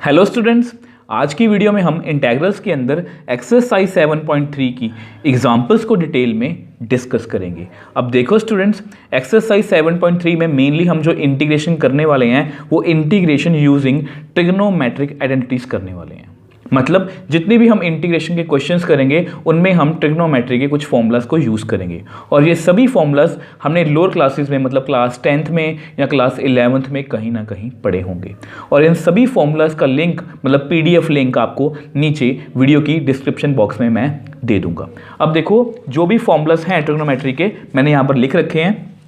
Hello students, आज की video में हम इंटेग्रल्स के अंदर एक्सरसाइज 7.3 की एग्जांपल्स को डिटेल में डिस्कस करेंगे। अब देखो स्टूडेंट्स, एक्सरसाइज 7.3 में मेनली हम जो इंटीग्रेशन करने वाले हैं वो इंटीग्रेशन यूजिंग ट्रिग्नोमेट्रिक आइडेंटिटीज करने वाले हैं। मतलब जितने भी हम इंटीग्रेशन के क्वेश्चंस करेंगे उनमें हम ट्रिग्नोमेट्री के कुछ फॉर्मूलाज को यूज़ करेंगे और ये सभी फॉर्मूलाज हमने लोअर क्लासेस में मतलब क्लास 10th में या क्लास 11th में कहीं ना कहीं पढ़े होंगे। और इन सभी फॉर्मूलाज का लिंक मतलब PDF लिंक आपको नीचे वीडियो की डिस्क्रिप्शन बॉक्स में मैं दे दूंगा। अब देखो, जो भी फॉर्मूलाज हैं ट्रिग्नोमेट्री के मैंने यहाँ पर लिख रखे हैं।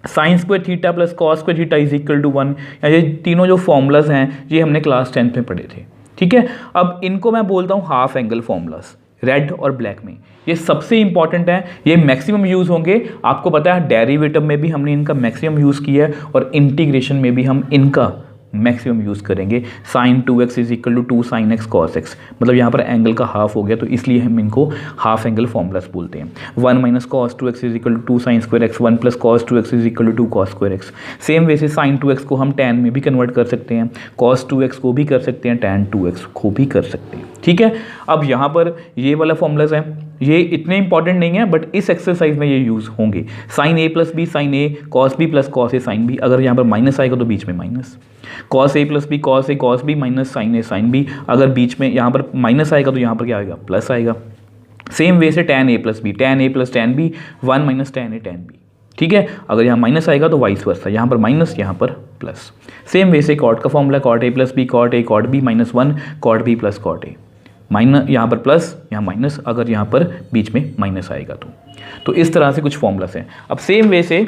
Sine square theta plus cos square theta is equal to 1, या ये तीनों जो फॉर्मूलाज हैं ये हमने क्लास 10th में पढ़े थे। ठीक है, अब इनको मैं बोलता हूँ हाफ एंगल फॉर्मूलाज, रेड और ब्लैक में। ये सबसे इंपॉर्टेंट है, ये मैक्सिमम यूज़ होंगे। आपको पता है डेरिवेटिव में भी हमने इनका मैक्सिमम यूज़ किया है और इंटीग्रेशन में भी हम इनका मैक्सिमम यूज़ करेंगे। Sine 2x is equal to 2 sin x cos x, मतलब यहाँ पर एंगल का हाफ हो गया तो इसलिए हम इनको हाफ एंगल फॉर्मूलाज बोलते हैं। 1 minus cos 2x is equal to 2 sin square x, 1 plus cos 2x is equal to 2 cos square x। Same way से साइन 2x को हम tan में भी कन्वर्ट कर सकते हैं, cos 2x को भी कर सकते हैं, tan 2x को भी कर सकते हैं। ठीक है, अब यहाँ पर ये वाला फॉर्मूलाज है, ये इतने इंपॉर्टेंट नहीं है बट इस एक्सरसाइज में ये यूज़ होंगे। Sine a plus B sine a, cos b plus cos a sine b, अगर यहाँ पर माइनस आएगा तो बीच में minus. Cos a plus B cos a cos b minus sine a sine b, अगर बीच में यहाँ पर माइनस आएगा तो यहाँ पर क्या आएगा, प्लस आएगा। सेम वे से tan a plus B tan a plus tan b, 1 minus tan a tan b। ठीक है, अगर यहाँ माइनस आएगा तो वाइस वर्सा, यहाँ पर माइनस यहाँ पर प्लस। सेम वे से कॉट का formula cot a plus B cot a cot b minus 1 cot b plus cot a, minus यहाँ पर प्लस यहाँ माइनस, अगर यहाँ पर बीच में माइनस आएगा तो इस तरह से कुछ फॉर्मूलाज हैं। अब सेम वे से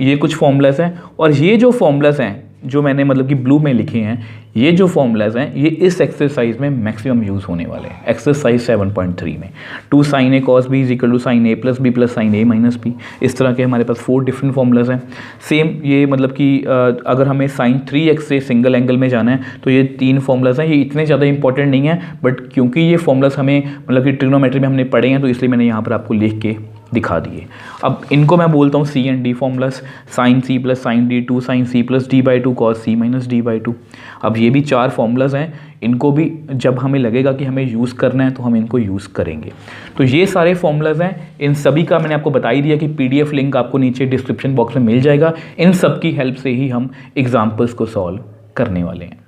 ये कुछ फॉर्मूलाज हैं और ये जो फॉर्मूलाज हैं जो मैंने मतलब कि ब्लू में लिखे हैं, ये जो फॉर्मूलाज हैं ये इस एक्सरसाइज में मैक्सिमम यूज़ होने वाले हैं। एक्सरसाइज 7.3 में 2 sin a cos b is equal to sine a plus B plus sine a minus B, इस तरह के हमारे पास 4 डिफरेंट फॉर्मूलाज हैं। सेम ये मतलब कि अगर हमें साइन 3x से सिंगल एंगल में जाना है तो ये 3 फॉर्मूलाज हैं। ये इतने ज़्यादा इंपॉर्टेंट नहीं है बट क्योंकि ये फॉर्मूलाज हमें मतलब कि ट्रिग्नोमेट्री में हमने पढ़े हैं तो इसलिए मैंने यहाँ पर आपको लिख के दिखा दिए। अब इनको मैं बोलता हूँ C and D formulas. Sine C plus sine D, 2 sin C plus D/2 cos C minus D/2। अब ये भी 4 फॉर्मूलाज हैं, इनको भी जब हमें लगेगा कि हमें यूज़ करना है तो हम इनको यूज़ करेंगे। तो ये सारे फॉर्मूलाज हैं, इन सभी का मैंने आपको बता ही दिया कि PDF लिंक आपको नीचे डिस्क्रिप्शन बॉक्स में मिल जाएगा। इन सब की हेल्प से ही हम एग्जाम्पल्स को सॉल्व करने वाले हैं।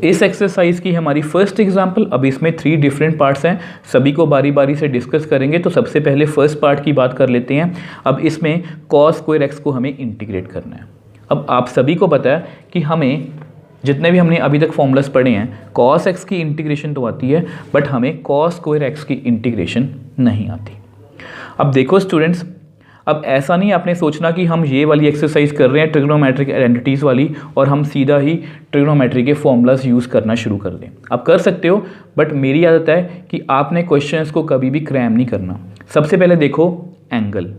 इस एक्सरसाइज की हमारी फर्स्ट एग्जाम्पल, अब इसमें 3 डिफरेंट पार्ट्स हैं, सभी को बारी बारी से डिस्कस करेंगे। तो सबसे पहले फर्स्ट पार्ट की बात कर लेते हैं। अब इसमें cos स्क्वायर x को हमें इंटीग्रेट करना है। अब आप सभी को पता है कि हमें जितने भी हमने अभी तक फॉर्मूलाज पढ़े हैं, cos x की इंटीग्रेशन तो आती है बट हमें cos स्क्वायर x की इंटीग्रेशन नहीं आती। अब देखो स्टूडेंट्स, अब ऐसा नहीं आपने सोचना कि हम ये वाली एक्सरसाइज कर रहे हैं ट्रिग्नोमेट्रिक आइडेंटिटीज़ वाली और हम सीधा ही ट्रिग्नोमेट्री के फॉर्मूलाज यूज़ करना शुरू कर दें। आप कर सकते हो बट मेरी आदत है कि आपने क्वेश्चंस को कभी भी क्रैम नहीं करना। सबसे पहले देखो एंगल,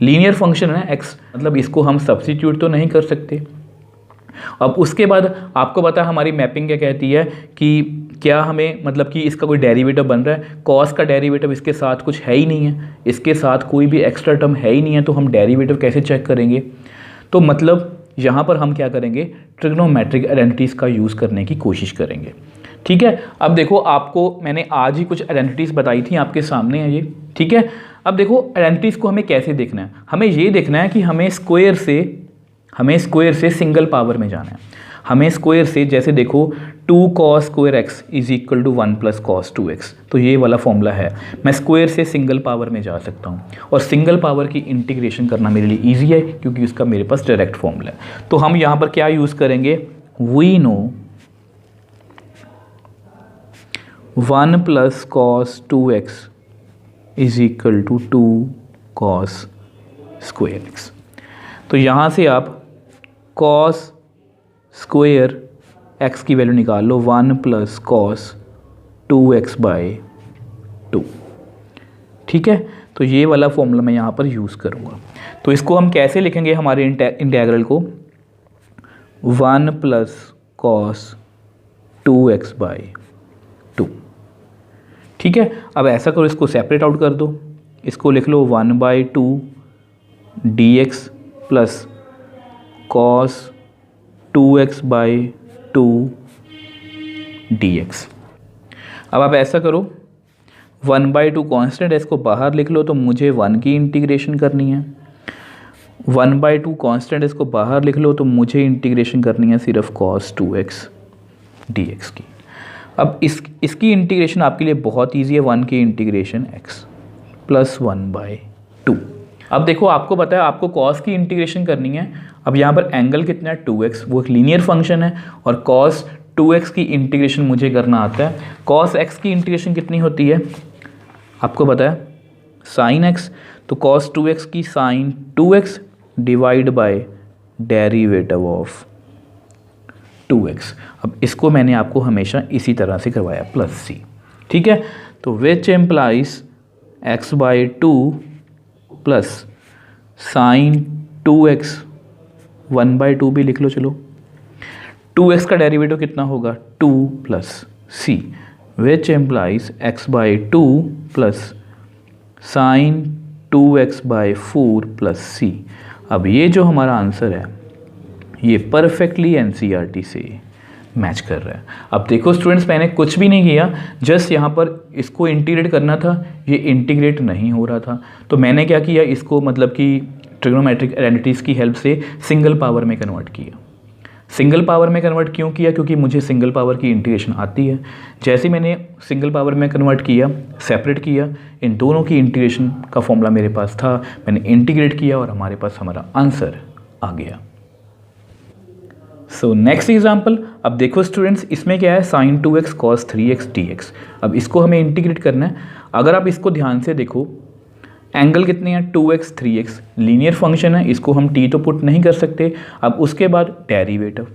लीनियर फंक्शन है x, मतलब इसको हम सब्स्टिट्यूट तो नहीं कर सकते। अब उसके बाद आपको पता है हमारी मैपिंग क्या कहती है कि क्या हमें मतलब कि इसका कोई डेरिवेटिव बन रहा है। कॉस का डेरिवेटिव इसके साथ कुछ है ही नहीं है, इसके साथ कोई भी एक्स्ट्रा टर्म है ही नहीं है, तो हम डेरिवेटिव कैसे चेक करेंगे। तो मतलब यहाँ पर हम क्या करेंगे, ट्रिग्नोमेट्रिक आइडेंटिटीज़ का यूज़ करने की कोशिश करेंगे। ठीक है, अब देखो आपको मैंने आज ही कुछ आइडेंटिटीज़ बताई थी, आपके सामने है ये। ठीक है, अब देखो आइडेंटिटीज़ को हमें कैसे देखना है, हमें ये देखना है कि हमें स्क्वायर से सिंगल पावर में जाना है। हमें स्क्वायर से, जैसे देखो 2 cos square x is equal to 1 plus cos 2x, तो ये वाला फॉर्मूला है। मैं स्क्वायर से सिंगल पावर में जा सकता हूँ और सिंगल पावर की इंटीग्रेशन करना मेरे लिए ईजी है क्योंकि उसका मेरे पास डायरेक्ट फॉर्मूला है। तो हम यहाँ पर क्या यूज़ करेंगे, we know 1 plus cos 2x is equal to 2 cos square x। तो यहाँ से आप cos स्क्वायर x की वैल्यू निकाल लो, 1 प्लस कॉस 2x/2। ठीक है, तो ये वाला फॉर्मूला मैं यहाँ पर यूज़ करूँगा। तो इसको हम कैसे लिखेंगे, हमारे इंटीग्रल को 1 प्लस कॉस 2x/2। ठीक है, अब ऐसा करो, इसको सेपरेट आउट कर दो, इसको लिख लो 1/2 dx plus cos 2x/2 2dx। अब आप ऐसा करो, 1/2 कांस्टेंट है, इसको बाहर लिख लो, तो मुझे 1 की इंटीग्रेशन करनी है। 1/2 कांस्टेंट इसको बाहर लिख लो, तो मुझे इंटीग्रेशन करनी है सिर्फ cos 2x dx की। अब इसकी इंटीग्रेशन आपके लिए बहुत ईजी है, 1 की इंटीग्रेशन x प्लस 1/2। अब देखो, आपको पता है आपको cos की इंटीग्रेशन करनी है। अब यहाँ पर एंगल कितना है 2x, वो एक लीनियर फंक्शन है, और cos 2x की इंटीग्रेशन मुझे करना आता है। cos x की इंटीग्रेशन कितनी होती है आपको पता है, sin x, तो cos 2x की sin 2x divide by derivative of 2x। अब इसको मैंने आपको हमेशा इसी तरह से करवाया, प्लस c, ठीक है। तो which employees x/2 plus sine 2x, 1/2 भी लिख लो, चलो 2x का डेरिवेटिव कितना होगा 2 plus c, which implies x/2 plus sign 2x/4 plus c। अब ये जो हमारा आंसर है ये परफेक्टली एनसीईआरटी से मैच कर रहा है। अब देखो स्टूडेंट्स, मैंने कुछ भी नहीं किया, जस्ट यहाँ पर इसको इंटीग्रेट करना था, ये इंटीग्रेट नहीं हो रहा था, तो मैंने क्या किया, इसको मतलब कि ट्रिग्नोमेट्रिक आइडेंटिटीज़ की हेल्प से सिंगल पावर में कन्वर्ट किया। सिंगल पावर में कन्वर्ट क्यों किया, क्योंकि मुझे सिंगल पावर की इंटीग्रेशन आती है। जैसे मैंने सिंगल पावर में कन्वर्ट किया, सेपरेट किया, इन दोनों की इंटीग्रेशन का फॉर्मूला मेरे पास था, मैंने इंटीग्रेट किया और हमारे पास हमारा आंसर आ गया। सो नेक्स्ट एग्जाम्पल, अब देखो स्टूडेंट्स, इसमें क्या है sin 2x cos 3x dx। अब इसको हमें इंटीग्रेट करना है। अगर आप इसको ध्यान से देखो, एंगल कितने हैं 2x 3x, लीनियर फंक्शन है, इसको हम t तो पुट नहीं कर सकते। अब उसके बाद डेरिवेटिव,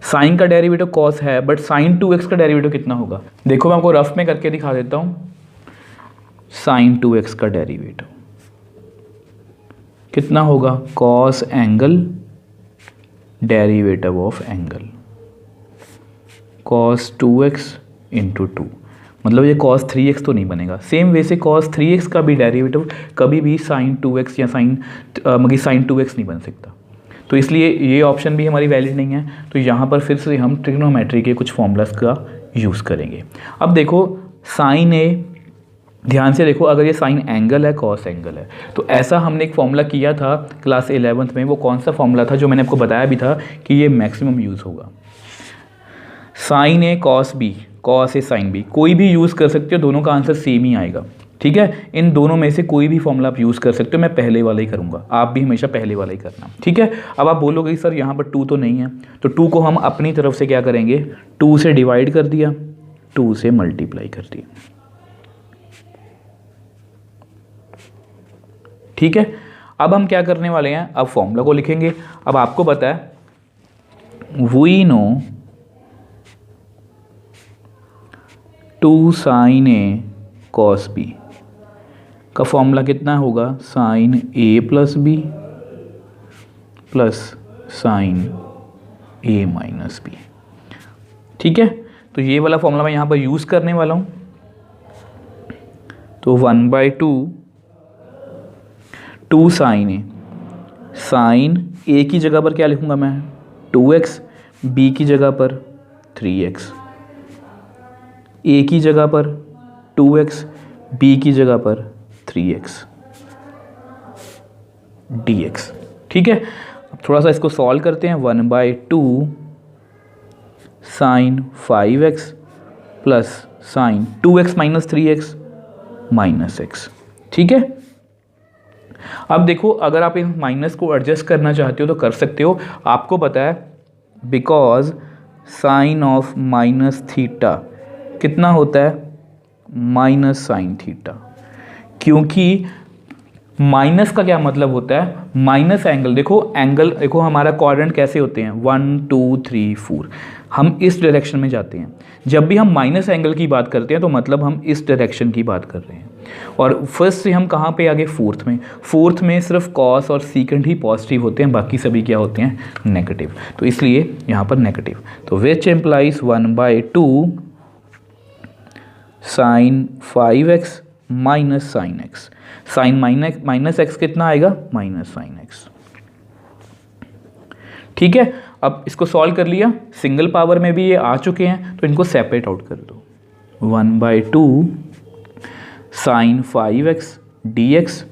साइन का डेरिवेटिव cos है, बट sin 2x का डेरिवेटिव कितना होगा, देखो मैं आपको रफ में करके दिखा देता हूँ। sin 2x का डेरिवेटिव कितना होगा, cos angle derivative of angle cos 2x into 2, मतलब ये cos 3x तो नहीं बनेगा। सेम वे से cos 3x का भी डेरिवेटिव कभी भी sin 2x या sin 2x नहीं बन सकता, तो इसलिए ये ऑप्शन भी हमारी वैलिड नहीं है। तो यहाँ पर फिर से हम ट्रिग्नोमेट्री के कुछ फॉर्मूलाज का यूज़ करेंगे। अब देखो sin a, ध्यान से देखो, अगर ये साइन एंगल है cos एंगल है, तो ऐसा हमने एक फॉर्मूला किया था क्लास 11th में। वो कौन सा फॉर्मूला था, जो मैंने आपको बताया भी था कि ये मैक्सिमम यूज़ होगा। साइन ए cos b, cos ए साइन b, कोई भी यूज़ कर सकते हो, दोनों का आंसर सेम ही आएगा, ठीक है। इन दोनों में से कोई भी फॉर्मूला आप यूज़ कर सकते हो, मैं पहले वाला ही करूँगा, आप भी हमेशा पहले वाला ही करना, ठीक है। अब आप बोलोगे सर यहाँ पर 2 तो नहीं है, तो 2 को हम अपनी तरफ से क्या करेंगे, 2 से डिवाइड कर दिया, 2 से मल्टीप्लाई कर दिया, ठीक है। अब हम क्या करने वाले हैं, अब फॉर्मूला को लिखेंगे। अब आपको पता है we know 2 sin a cos b का फॉर्मूला कितना होगा, sin a plus B plus sin a minus B, ठीक है। तो ये वाला फॉर्मूला मैं यहाँ पर यूज़ करने वाला हूँ। तो 1/2 2 sin a, साइन a की जगह पर क्या लिखूंगा मैं 2x, b की जगह पर 3x, a की जगह पर 2x, b की जगह पर 3x dx, ठीक है। अब थोड़ा सा इसको सॉल्व करते हैं। 1/2 sine 5x plus sine 2x minus 3x minus x, ठीक है। अब देखो, अगर आप इन माइनस को एडजस्ट करना चाहते हो तो कर सकते हो। आपको पता है because sign of minus theta कितना होता है, माइनस साइन थीटा, क्योंकि माइनस का क्या मतलब होता है, माइनस एंगल। देखो एंगल, देखो हमारा क्वाड्रेंट कैसे होते हैं 1 2 3 4, हम इस डायरेक्शन में जाते हैं। जब भी हम माइनस एंगल की बात करते हैं तो मतलब हम इस डायरेक्शन की बात कर रहे हैं। और फर्स्ट से हम कहाँ पे आगे, फोर्थ में। फोर्थ में सिर्फ कॉस और सीकेंड ही पॉजिटिव होते हैं, बाकी सभी क्या होते हैं, नेगेटिव, तो इसलिए यहाँ पर नेगेटिव। तो which implies 1/2 sine 5x minus sine x, sine minus x कितना आएगा, माइनस साइन एक्स, ठीक है। अब इसको सॉल्व कर लिया, सिंगल पावर में भी ये आ चुके हैं, तो इनको सेपरेट आउट कर दो। 1/2 sine 5x dx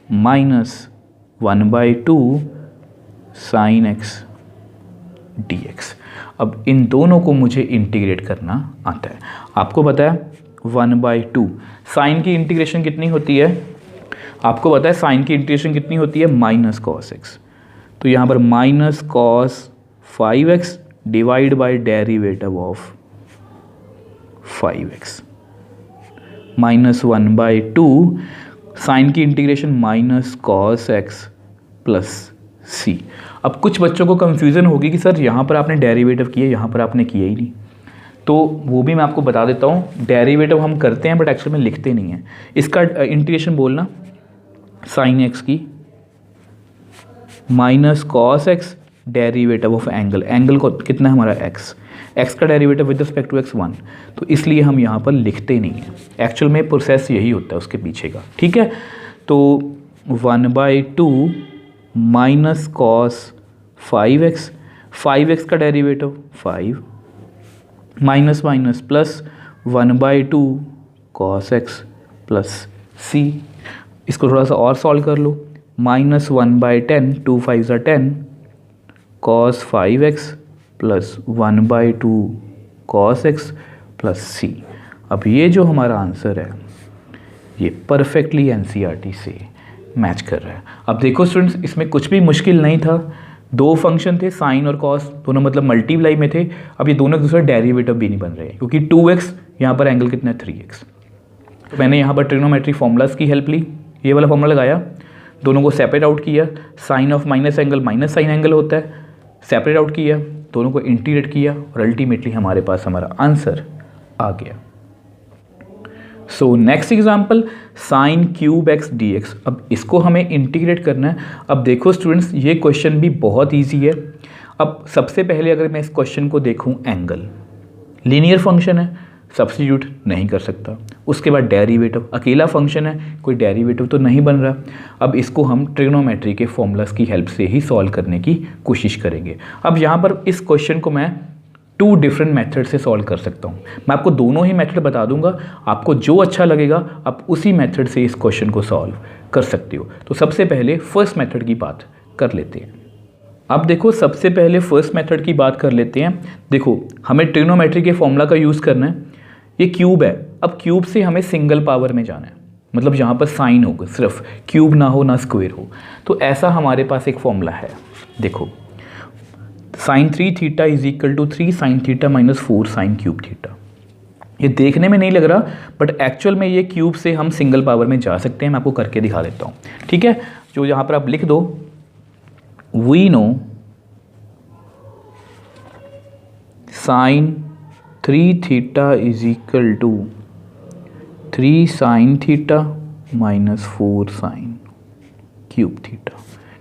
minus 1/2 sine x dx। अब इन दोनों को मुझे इंटीग्रेट करना आता है। आपको पता है 1/2 साइन की इंटीग्रेशन कितनी होती है, आपको पता है साइन की इंटीग्रेशन कितनी होती है, माइनस कॉस एक्स। तो यहाँ पर minus cos 5x divide by derivative of 5x minus 1/2 sine की integration minus cos x plus C. अब कुछ बच्चों को कंफ्यूजन होगी कि सर यहाँ पर आपने डेरिवेटिव किया, यहाँ पर आपने किया ही नहीं, तो वो भी मैं आपको बता देता हूँ। डेरिवेटिव हम करते हैं बट एक्चुअली में लिखते नहीं हैं। इसका इंटीग्रेशन बोलना साइन एक्स की minus cos x derivative of angle, angle को कितना है हमारा एक्स, एक्स का derivative with respect to x 1, तो इसलिए हम यहाँ पर लिखते नहीं हैं। एक्चुअल में प्रोसेस यही होता है उसके पीछे का, ठीक है। तो 1/2 माइनस कॉस 5x, 5x का derivative 5 minus minus plus 1/2 cos x plus C. इसको थोड़ा सा और सॉल्व कर लो, minus 1/10 2 5 10 cos 5x plus 1/2 cos x plus C. अब ये जो हमारा आंसर है ये परफेक्टली एनसीईआरटी से मैच कर रहा है। अब देखो स्टूडेंट्स, इसमें कुछ भी मुश्किल नहीं था, दो फंक्शन थे साइन और कॉस, दोनों मतलब मल्टीप्लाई में थे। अब ये दोनों एक दूसरे डेरिवेटिव भी नहीं बन रहे क्योंकि 2x यहाँ पर एंगल कितना है 3x। तो मैंने यहाँ पर ट्रिग्नोमेट्री फॉर्मूलाज की हेल्प ली, ये वाला फॉर्मूला लगाया, दोनों को सेपरेट आउट किया, sine of minus angle minus sine angle होता है, सेपरेट आउट किया, दोनों को इंटीग्रेट किया और अल्टीमेटली हमारे पास हमारा आंसर आ गया। So next example sine cube x D X. अब इसको हमें इंटीग्रेट करना है। अब देखो स्टूडेंट्स, ये क्वेश्चन भी बहुत ईजी है। अब सबसे पहले अगर मैं इस क्वेश्चन को देखूं, एंगल लीनियर फंक्शन है, सब्स्टिट्यूट नहीं कर सकता। उसके बाद डेरिवेटिव, अकेला फंक्शन है, कोई डेरिवेटिव तो नहीं बन रहा। अब इसको हम ट्रिग्नोमेट्री के फॉर्मूलाज की हेल्प से ही सॉल्व करने की कोशिश करेंगे। अब यहाँ पर इस क्वेश्चन को मैं 2 डिफरेंट मेथड से सॉल्व कर सकता हूँ। मैं आपको दोनों ही मेथड बता दूंगा, आपको जो अच्छा लगेगा आप उसी मेथड से इस क्वेश्चन को सॉल्व कर सकते हो। तो सबसे पहले फर्स्ट मेथड की बात कर लेते हैं। अब देखो, सबसे पहले फर्स्ट मेथड की बात कर लेते हैं। देखो, हमें ट्रिग्नोमेट्री के फॉर्मूला का यूज़ करना है। ये क्यूब है, अब क्यूब से हमें सिंगल पावर में जाना है, मतलब यहाँ पर साइन होगा, सिर्फ क्यूब ना हो ना स्क्वायर हो। तो ऐसा हमारे पास एक फॉर्मूला है। देखो, sine 3 theta is equal to 3 sine theta minus 4 sine cube theta. ये देखने में नहीं लग रहा बट एक्चुअल में ये क्यूब से हम सिंगल पावर में जा सकते हैं। मैं आपको करके दिखा देता हूँ, ठीक है। जो यहाँ पर आप लिख दो, we know sine 3 theta is equal to 3 sine theta minus 4 sine cube theta,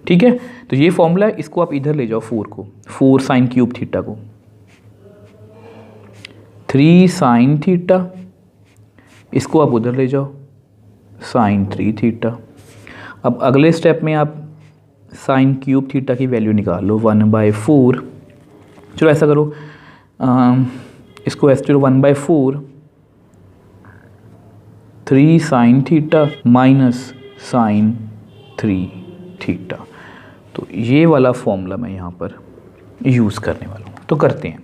ठीक है। तो ये फॉर्मूला है, इसको आप इधर ले जाओ, 4 को, 4 साइन क्यूब थीटा को, 3 साइन थीटा, इसको आप उधर ले जाओ, साइन 3 थीटा। अब अगले स्टेप में आप साइन क्यूब थीटा की वैल्यू निकाल लो, 1/4। चलो ऐसा करो, इसको ऐसे चलो 1/4 3 sine theta minus sine 3 theta. तो ये वाला फॉर्मूला मैं यहाँ पर यूज़ करने वाला हूँ। तो करते हैं।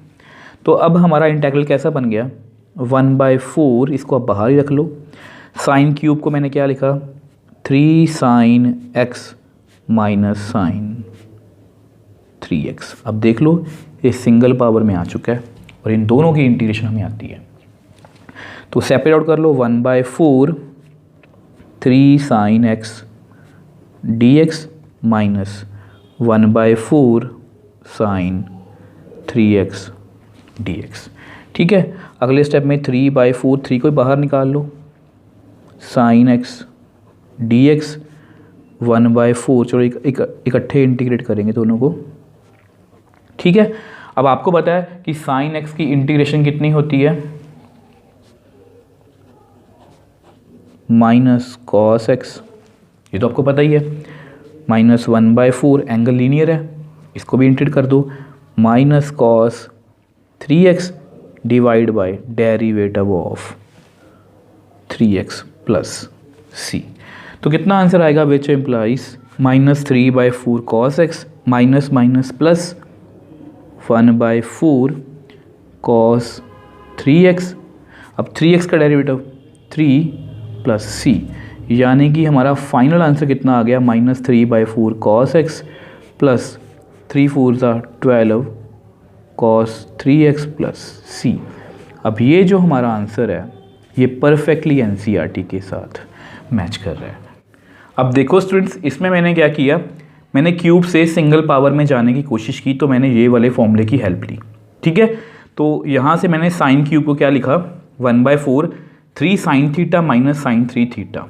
तो अब हमारा इंटीग्रल कैसा बन गया, 1/4, इसको आप बाहर ही रख लो। साइन क्यूब को मैंने क्या लिखा, 3 sine x minus sign 3x। अब देख लो, ये सिंगल पावर में आ चुका है और इन दोनों की इंटीग्रेशन हमें आती है। तो सेपरेट आउट कर लो, 1/4 3 sine x dx minus 1/4 sine 3x dx, ठीक है। अगले स्टेप में 3/4, 3 को बाहर निकाल लो, साइन x dx 1/4, चलो इकट्ठे इंटीग्रेट करेंगे दोनों को, ठीक है। अब आपको पता है कि साइन x की इंटीग्रेशन कितनी होती है, माइनस कॉस x, ये तो आपको पता ही है, माइनस 1/4, एंगल लीनियर है, इसको भी इंटीग्रेट कर दो, minus cos 3x divide by derivative of 3x plus C. तो कितना आंसर आएगा, which implies -3/4 cos x minus minus plus 1/4 cos 3x। अब 3x का डेरिवेटिव 3 प्लस सी, यानी कि हमारा फाइनल आंसर कितना आ गया, -3/4 cos x plus 3 4 12 cos 3x plus C. अब ये जो हमारा आंसर है ये परफेक्टली एनसीईआरटी के साथ मैच कर रहा है। अब देखो स्टूडेंट्स, इसमें मैंने क्या किया, मैंने क्यूब से सिंगल पावर में जाने की कोशिश की, तो मैंने ये वाले फॉर्मूले की हेल्प ली। ठीक है, तो यहाँ से मैंने साइन क्यूब को क्या लिखा, 1/4 3 sin theta minus sine 3 theta.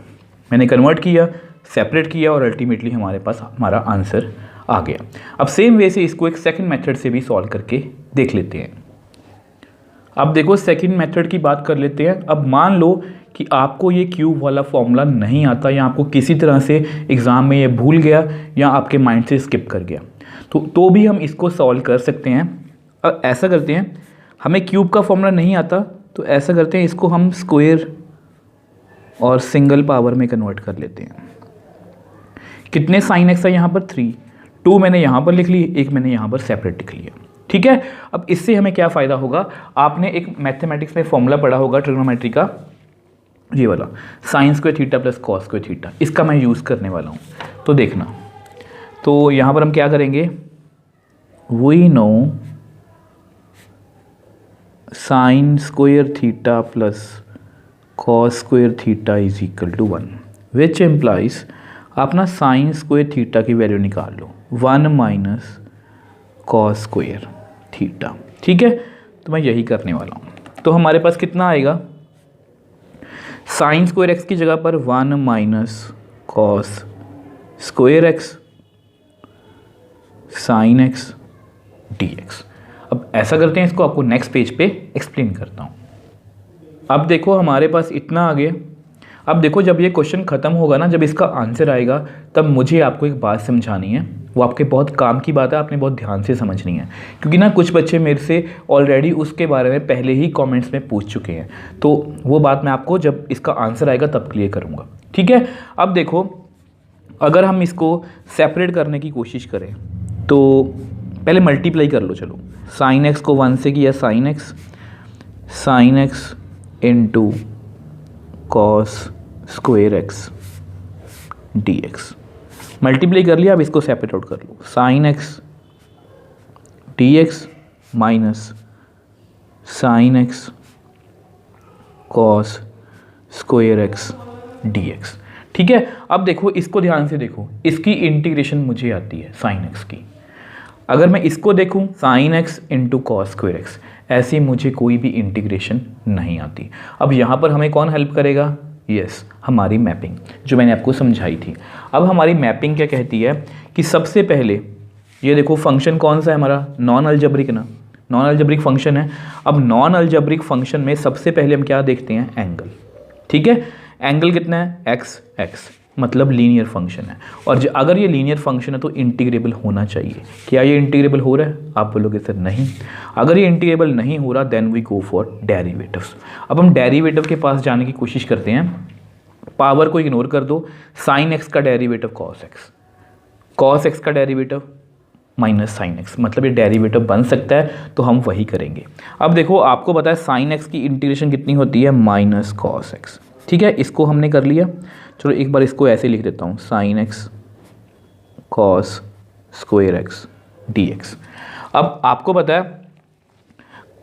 मैंने कन्वर्ट किया, सेपरेट किया और अल्टीमेटली हमारे पास हमारा आंसर आ गया। अब सेम वे से इसको एक सेकंड मेथड से भी सॉल्व करके देख लेते हैं। अब देखो सेकंड मेथड की बात कर लेते हैं। अब मान लो कि आपको ये क्यूब वाला फॉर्मूला नहीं आता या आपको किसी तरह से एग्ज़ाम में ये भूल गया या आपके माइंड से स्किप कर गया, तो भी हम इसको सॉल्व कर सकते हैं। अब ऐसा करते हैं, हमें क्यूब का फॉर्मूला नहीं आता तो ऐसा करते हैं, इसको हम स्क्वायर और सिंगल पावर में कन्वर्ट कर लेते हैं। कितने साइन एक्स है यहाँ पर, 3, 2 मैंने यहाँ पर लिख ली, एक मैंने यहाँ पर सेपरेट लिख लिया। ठीक है, अब इससे हमें क्या फ़ायदा होगा, आपने एक मैथमेटिक्स में फॉर्मूला पढ़ा होगा ट्रिग्नोमेट्री का, ये वाला sign square theta plus cos square theta, इसका मैं यूज़ करने वाला हूँ। तो देखना, तो यहाँ पर हम क्या करेंगे, we know sine square theta plus cos square theta is equal to 1, which implies आप ना साइन स्क्वायर थीटा की वैल्यू निकाल लो, 1 माइनस कॉस स्क्वायर थीटा। ठीक है, तो मैं यही करने वाला हूँ। तो हमारे पास कितना आएगा, साइन स्क्वायर एक्स की जगह पर 1 minus cos square x sign X D X. अब ऐसा करते हैं, इसको आपको नेक्स्ट पेज पे एक्सप्लेन करता हूँ। अब देखो हमारे पास इतना आ गया। अब देखो जब ये क्वेश्चन ख़त्म होगा ना, जब इसका आंसर आएगा, तब मुझे आपको एक बात समझानी है, वो आपके बहुत काम की बात है, आपने बहुत ध्यान से समझनी है, क्योंकि ना कुछ बच्चे मेरे से ऑलरेडी उसके बारे में पहले ही कमेंट्स में पूछ चुके हैं। तो वो बात मैं आपको जब इसका आंसर आएगा तब क्लियर करूँगा। ठीक है, अब देखो अगर हम इसको सेपरेट करने की कोशिश करें तो पहले मल्टीप्लाई कर लो। चलो, साइन एक्स को 1 से किया, sine X into cos square X D X, multiply कर लिया। अब इसको सेपरेट आउट कर लो, sine X D X minus sine X cos square X D X. ठीक है, अब देखो इसको ध्यान से देखो, इसकी इंटीग्रेशन मुझे आती है साइन एक्स की। अगर मैं इसको देखूं sign X into cos square x, ऐसी मुझे कोई भी इंटीग्रेशन नहीं आती। अब यहाँ पर हमें कौन हेल्प करेगा, यस हमारी मैपिंग जो मैंने आपको समझाई थी। अब हमारी मैपिंग क्या कहती है कि सबसे पहले ये देखो फंक्शन कौन सा है हमारा, नॉन अलजेब्रिक ना, नॉन अलजेब्रिक फंक्शन है। अब नॉन अलजेब्रिक फंक्शन में सबसे पहले हम क्या देखते हैं, एंगल। ठीक है, एंगल कितना है, एक्स एक्स, मतलब लीनियर फंक्शन है। और अगर ये लीनियर फंक्शन है तो इंटीग्रेबल होना चाहिए। क्या ये इंटीग्रेबल हो रहा है, आप बोलोगे सर नहीं। अगर ये इंटीग्रेबल नहीं हो रहा then we go for derivatives. अब हम डेरिवेटिव के पास जाने की कोशिश करते हैं। पावर को इग्नोर कर दो, साइन एक्स का डेरिवेटिव कॉस एक्स का डेरिवेटिव माइनस साइन एक्स, मतलब ये डेरिवेटिव बन सकता है, तो हम वही करेंगे। अब देखो आपको पता है साइन एक्स की इंटीग्रेशन कितनी होती है, माइनस कॉस एक्स। ठीक है, इसको हमने कर लिया। चलो एक बार इसको ऐसे लिख देता हूँ, sign X cos square X D X. अब आपको पता है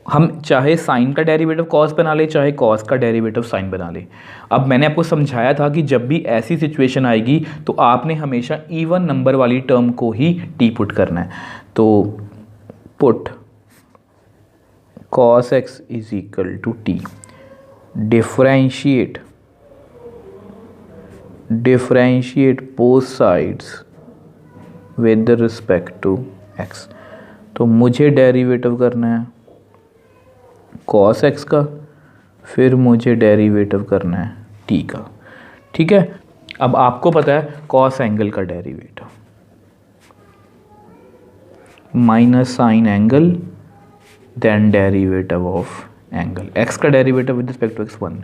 हम चाहे साइन का डेरिवेटिव कॉस बना ले, चाहे कॉस का डेरिवेटिव साइन बना ले। अब मैंने आपको समझाया था कि जब भी ऐसी सिचुएशन आएगी तो आपने हमेशा इवन नंबर वाली टर्म को ही टी पुट करना है। तो put cos x is equal to t, differentiate both sides with respect to x। तो मुझे डेरिवेटिव करना है cos x का, फिर मुझे डेरिवेटिव करना है t का। ठीक है, अब आपको पता है cos एंगल का derivative minus sine angle then derivative of angle, x का derivative with respect to x1,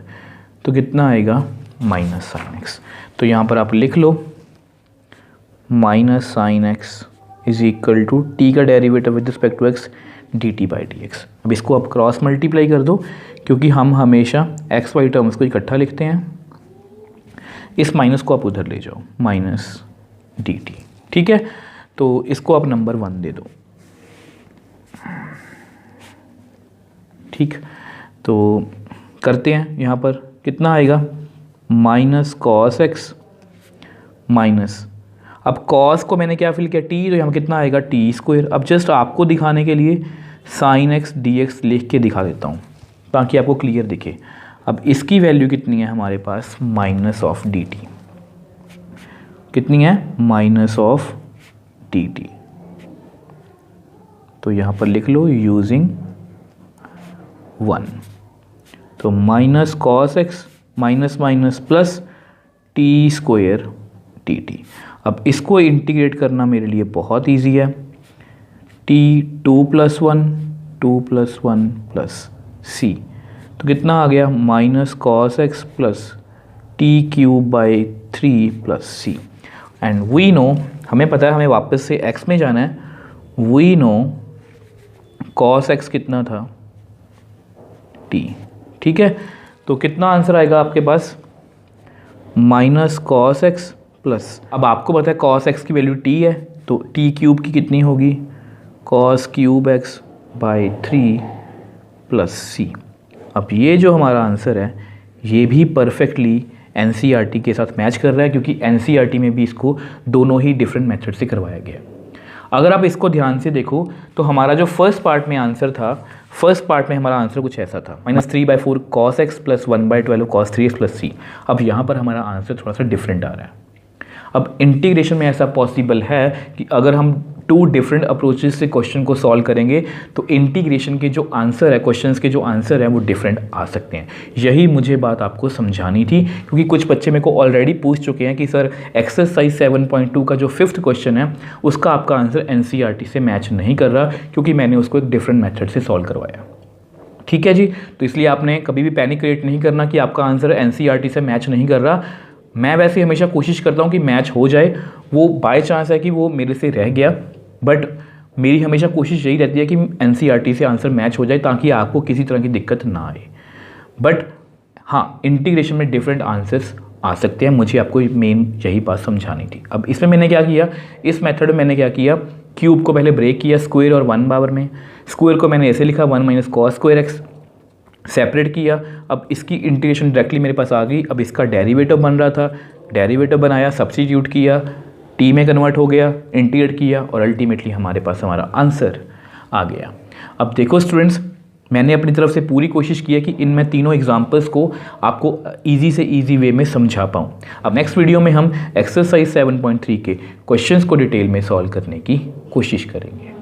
तो कितना आएगा माइनस साइन एक्स। तो यहाँ पर आप लिख लो minus sine X is equal to T का derivative with respect to X D T by D X. अब इसको आप क्रॉस मल्टीप्लाई कर दो, क्योंकि हम हमेशा एक्स वाई टर्म्स को इकट्ठा लिखते हैं। इस माइनस को आप उधर ले जाओ, माइनस डी टी, ठीक है। तो इसको आप नंबर 1 दे दो, ठीक। तो करते हैं, यहाँ पर कितना आएगा माइनस कॉस एक्स माइनस, अब कॉस को मैंने क्या फिल किया टी, तो यहाँ कितना आएगा टी स्क्वायर। अब जस्ट आपको दिखाने के लिए साइन एक्स डी एक्स लिख के दिखा देता हूँ ताकि आपको क्लियर दिखे। अब इसकी वैल्यू कितनी है हमारे पास, माइनस ऑफ डी टी, कितनी है माइनस ऑफ डी टी। तो यहाँ पर लिख लो यूजिंग 1, तो minus cos x minus minus plus T square T T. अब इसको इंटीग्रेट करना मेरे लिए बहुत इजी है, टी 2 + 1 2 + 1 प्लस सी, तो कितना आ गया minus cos x plus t cube by 3 plus c. And we know, हमें पता है हमें वापस से एक्स में जाना है, वी नो कॉस एक्स कितना था टी, ठीक है। तो कितना आंसर आएगा आपके पास माइनस कॉस एक्स प्लस, अब आपको पता है कॉस एक्स की वैल्यू टी है, तो टी क्यूब की कितनी होगी cos cube X by 3 plus C. अब ये जो हमारा आंसर है ये भी परफेक्टली एनसीईआरटी के साथ मैच कर रहा है, क्योंकि एनसीईआरटी में भी इसको दोनों ही डिफरेंट मेथड से करवाया गया है। अगर आप इसको ध्यान से देखो तो हमारा जो फर्स्ट पार्ट में आंसर था, फर्स्ट पार्ट में हमारा आंसर कुछ ऐसा था, -3/4 cos x plus 1/12 cos 3x plus C. अब यहाँ पर हमारा आंसर थोड़ा सा डिफरेंट आ रहा है। अब इंटीग्रेशन में ऐसा पॉसिबल है कि अगर हम 2 डिफरेंट अप्रोचेस से क्वेश्चन को सॉल्व करेंगे तो इंटीग्रेशन के जो आंसर है, क्वेश्चंस के जो आंसर है वो डिफरेंट आ सकते हैं। यही मुझे बात आपको समझानी थी, क्योंकि कुछ बच्चे मेरे को ऑलरेडी पूछ चुके हैं कि सर एक्सरसाइज 7.2 का जो 5th क्वेश्चन है उसका आपका आंसर एनसीईआरटी से मैच नहीं कर रहा, क्योंकि मैंने उसको एक डिफरेंट मेथड से सॉल्व करवाया। ठीक है जी, तो इसलिए आपने कभी भी पैनिक क्रिएट नहीं करना कि आपका आंसर एनसीईआरटी से मैच नहीं कर रहा। मैं वैसे हमेशा कोशिश करता हूँ कि मैच हो जाए, वो बाय चांस है कि वो मेरे से रह गया, बट मेरी हमेशा कोशिश यही रहती है कि एनसीईआरटी से आंसर मैच हो जाए ताकि आपको किसी तरह की दिक्कत ना आए। बट हाँ, इंटीग्रेशन में डिफरेंट आंसर्स आ सकते हैं, मुझे आपको मेन यही बात समझानी थी। अब इसमें मैंने क्या किया, इस मेथड में मैंने क्या किया, क्यूब को पहले ब्रेक किया स्क्वायर और 1 पावर में, स्क्वायर को मैंने ऐसे लिखा 1 - cos स्क्वायर एक्स, सेपरेट किया। अब इसकी इंटीग्रेशन डायरेक्टली मेरे पास आ गई। अब इसका डेरिवेटिव बन रहा था, डेरिवेटिव बनाया, सब्स्टिट्यूट किया, टी में कन्वर्ट हो गया, इंटीग्रेट किया और अल्टीमेटली हमारे पास हमारा आंसर आ गया। अब देखो स्टूडेंट्स, मैंने अपनी तरफ से पूरी कोशिश की है कि इनमें तीनों एग्जाम्पल्स को आपको ईजी से ईजी वे में समझा पाऊँ। अब नेक्स्ट वीडियो में हम एक्सरसाइज 7.3 के क्वेश्चंस को डिटेल में सॉल्व करने की कोशिश करेंगे।